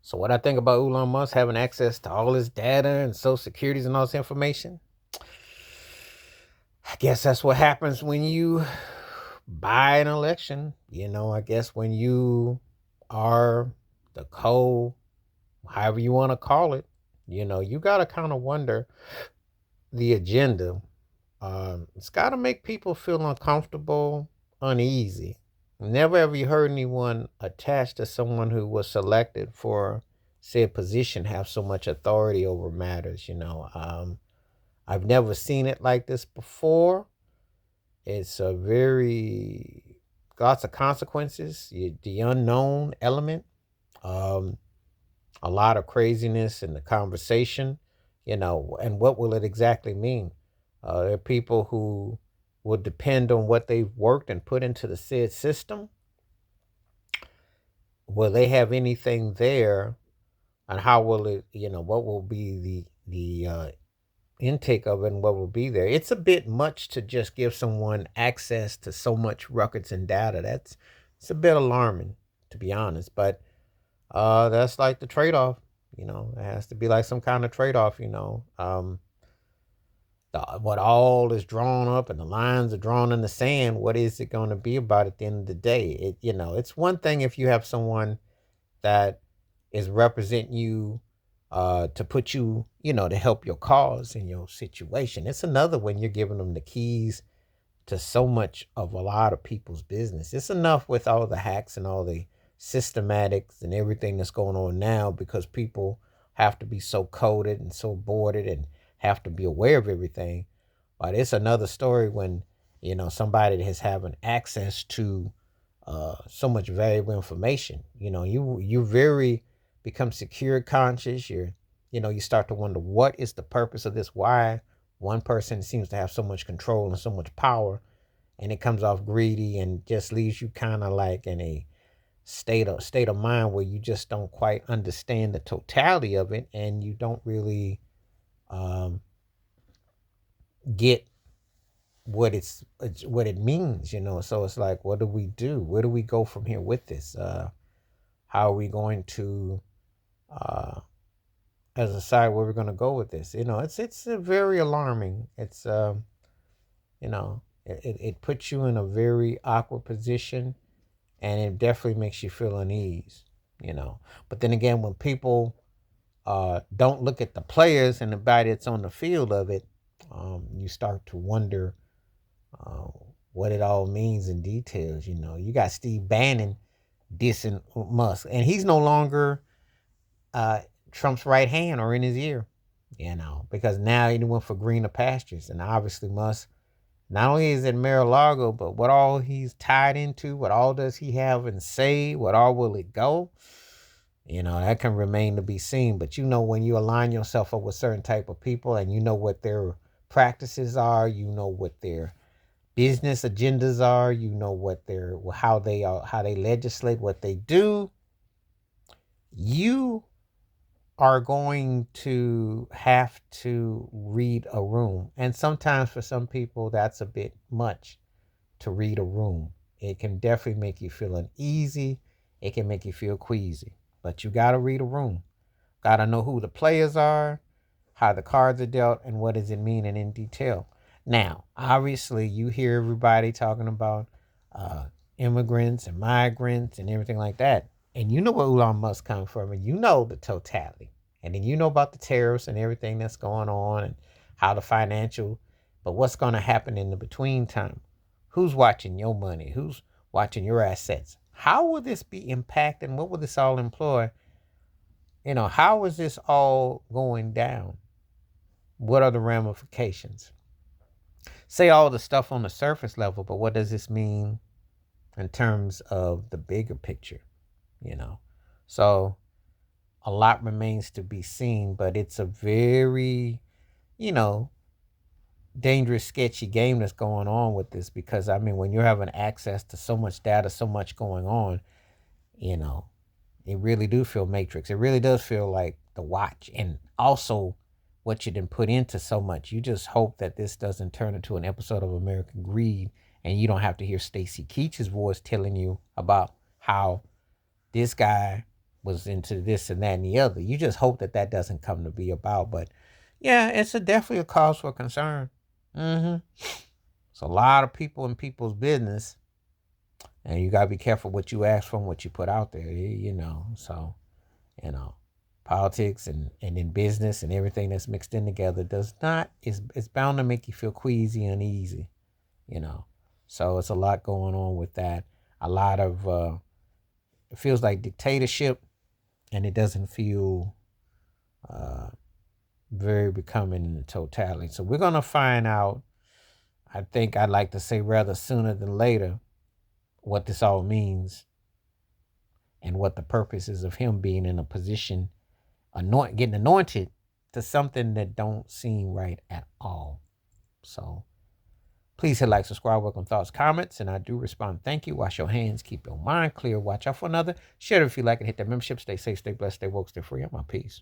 So what I think about Elon Musk having access to all his data and social securities and all this information, I guess that's what happens when you buy an election. I guess when you are the however you want to call it, you got to kind of wonder the agenda. It's got to make people feel uncomfortable, uneasy. Never ever you heard anyone attached to someone who was selected for said position have so much authority over matters. I've never seen it like this before. It's a very lots of consequences. The unknown element, um, a lot of craziness in the conversation, and what will it exactly mean? There are people who will depend on what they've worked and put into the said system. Will they have anything there, and how will it? What will be the intake of it, and what will be there? It's a bit much to just give someone access to so much records and data. It's a bit alarming, to be honest. But that's like the trade off. It has to be like some kind of trade off. What all is drawn up and the lines are drawn in the sand. What is it going to be about at the end of the day? It's one thing if you have someone that is representing you to put you, to help your cause in your situation. It's another when you're giving them the keys to so much of a lot of people's business. It's enough with all the hacks and all the systematics and everything that's going on now because people have to be so coded and so boarded and have to be aware of everything. But it's another story when, somebody has having access to so much valuable information. You very become secure conscious. You start to wonder what is the purpose of this? Why one person seems to have so much control and so much power, and it comes off greedy and just leaves you kind of like in a state of mind where you just don't quite understand the totality of it, and you don't really um, get what it means. So it's like, what do we do? Where do we go from here with this? How are we going to uh, as a side where we're going to go with this? It's very alarming. It's it puts you in a very awkward position, and it definitely makes you feel unease. But then again, when people don't look at the players and the body that's on the field of it, you start to wonder uh, what it all means in details. You got Steve Bannon dissing Musk, and he's no longer uh, Trump's right hand or in his ear. Because now he went for greener pastures, and obviously Musk. Not only is it Mar-a-Lago, but what all he's tied into, what all does he have and say, what all will it go? That can remain to be seen. But when you align yourself up with certain type of people and you know what their practices are, you know what their business agendas are, you know what their how they legislate, what they do, you are going to have to read a room. And sometimes for some people that's a bit much to read a room. It can definitely make you feel uneasy. It can make you feel queasy. But you got to read a room. Got to know who the players are, how the cards are dealt, and what does it mean and in detail. Now, obviously, you hear everybody talking about uh, immigrants and migrants and everything like that. And you know where Elon Musk comes from, and you know the totality. And then you know about the tariffs and everything that's going on and how the financial, but what's going to happen in the between time? Who's watching your money? Who's watching your assets? How will this be impacted? What will this all employ? How is this all going down? What are the ramifications? Say all the stuff on the surface level, but what does this mean in terms of the bigger picture? You know, so a lot remains to be seen, but it's a very, you know, dangerous, sketchy game that's going on with this because I mean, when you're having access to so much data, so much going on, you know, it really do feel Matrix. It really does feel like the watch, and also what you didn't put into so much. You just hope that this doesn't turn into an episode of American Greed, and you don't have to hear Stacy Keach's voice telling you about how this guy was into this and that and the other. You just hope that that doesn't come to be about. But yeah, it's definitely a cause for concern. Mm-hmm. It's a lot of people in people's business, and you gotta be careful what you ask for and what you put out there. You know, so you know, politics and in business and everything that's mixed in together does not is it's bound to make you feel queasy, uneasy. You know, so it's a lot going on with that. A lot of it feels like dictatorship, and it doesn't feel uh, very becoming in the totality. So we're gonna find out. I think I'd like to say rather sooner than later what this all means and what the purpose is of him being in a position, getting anointed to something that don't seem right at all. So please hit like, subscribe, welcome thoughts, comments, and I do respond. Thank you. Wash your hands, keep your mind clear, watch out for another. Share it if you like it, hit that membership. Stay safe, stay blessed, stay woke, stay free. I'm my peace.